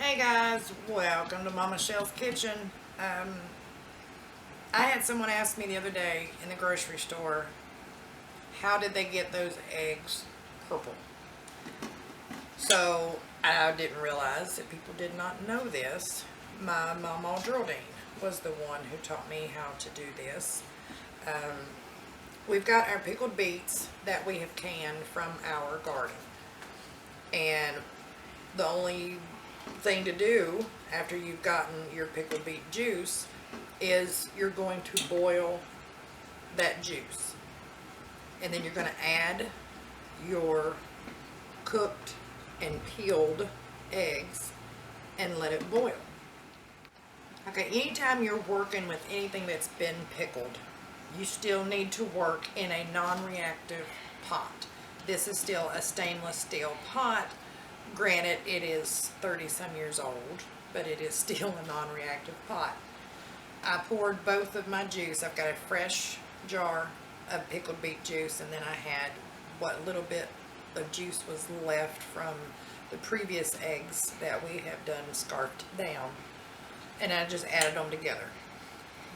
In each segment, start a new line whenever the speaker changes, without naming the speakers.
Hey guys, welcome to Mama Shell's Kitchen. I had someone ask me the other day in the grocery store, how did they get those eggs purple? So I didn't realize that people did not know this. My Mama Geraldine was the one who taught me how to do this. We've got our pickled beets that we have canned from our garden. And the only thing to do after you've gotten your pickled beet juice is you're going to boil that juice, and then you're going to add your cooked and peeled eggs and let it boil. Okay, anytime you're working with anything that's been pickled, you still need to work in a non-reactive pot. This is still a stainless steel pot. Granted, it is 30-some years old, but it is still a non-reactive pot. I poured both of my juice. I've got a fresh jar of pickled beet juice, and then I had what little bit of juice was left from the previous eggs that we have done scarfed down, and I just added them together.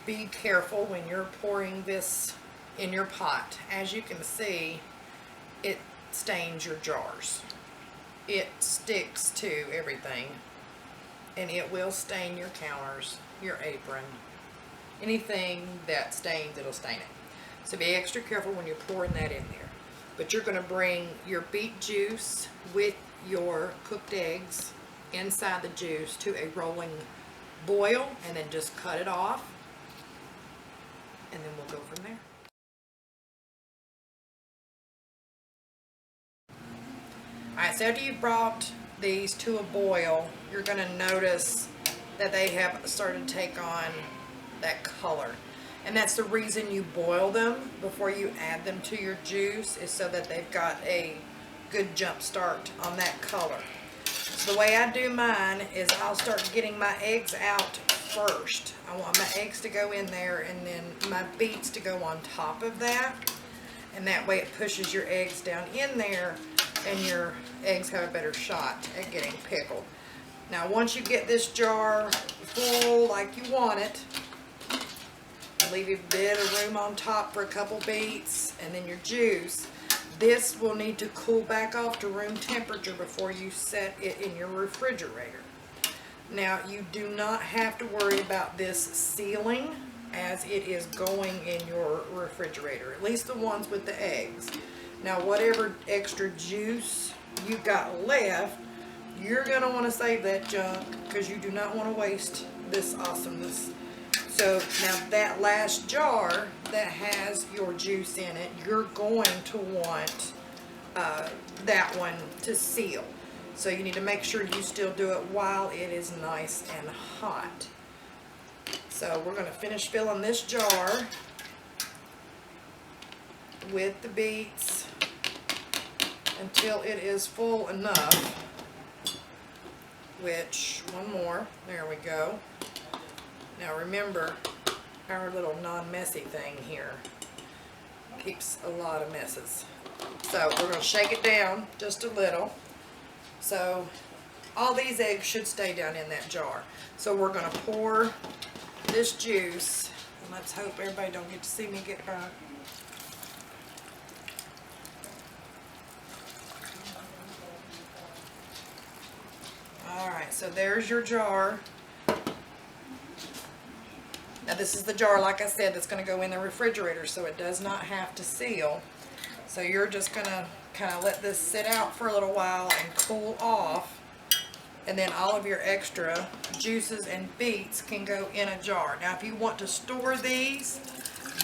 Be careful when you're pouring this in your pot. As you can see, it stains your jars. It sticks to everything, and it will stain your counters, your apron, anything that stains, it'll stain it. So be extra careful when you're pouring that in there. But you're going to bring your beet juice with your cooked eggs inside the juice to a rolling boil, and then just cut it off, and then we'll go from there. Alright, so after you've brought these to a boil, you're going to notice that they have started to take on that color. And that's the reason you boil them before you add them to your juice, is so that they've got a good jump start on that color. So the way I do mine is I'll start getting my eggs out first. I want my eggs to go in there, and then my beets to go on top of that. And that way it pushes your eggs down in there, and your eggs have a better shot at getting pickled. Now once you get this jar full like you want it, leave a bit of room on top for a couple beets, and then your juice. This will need to cool back off to room temperature before you set it in your refrigerator. Now you do not have to worry about this sealing as it is going in your refrigerator, at least the ones with the eggs. Now whatever extra juice you got left, you're going to want to save that junk, because you do not want to waste this awesomeness. So now that last jar that has your juice in it, you're going to want that one to seal. So you need to make sure you still do it while it is nice and hot. So we're going to finish filling this jar with the beets until it is full enough, which, one more, there we go. Now remember, our little non-messy thing here keeps a lot of messes. So we're going to shake it down just a little. So all these eggs should stay down in that jar. So we're going to pour this juice, and let's hope everybody don't get to see me get burnt. Alright, so there's your jar. Now this is the jar, like I said, that's going to go in the refrigerator, so it does not have to seal. So you're just going to kind of let this sit out for a little while and cool off, and then all of your extra juices and beets can go in a jar. Now if you want to store these,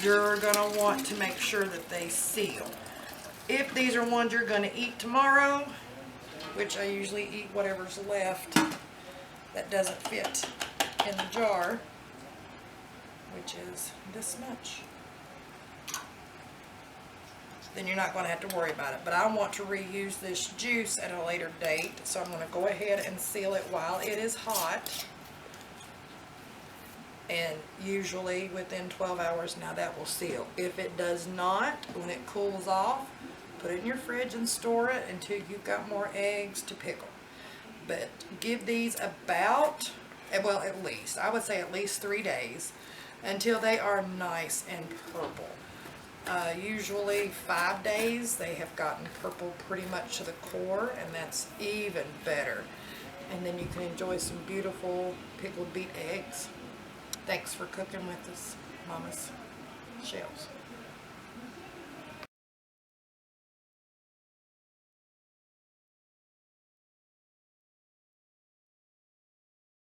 you're going to want to make sure that they seal. If these are ones you're going to eat tomorrow, which I usually eat whatever's left that doesn't fit in the jar, which is this much, then you're not going to have to worry about it. But I want to reuse this juice at a later date, so I'm going to go ahead and seal it while it is hot, and usually within 12 hours now that will seal. If it does not, when it cools off, put it in your fridge and store it until you've got more eggs to pickle. But give these about, well, at least, I would say at least 3 days until they are nice and purple. Usually 5 days, they have gotten purple pretty much to the core, and that's even better. And then you can enjoy some beautiful pickled beet eggs. Thanks for cooking with us, Mama's Shells.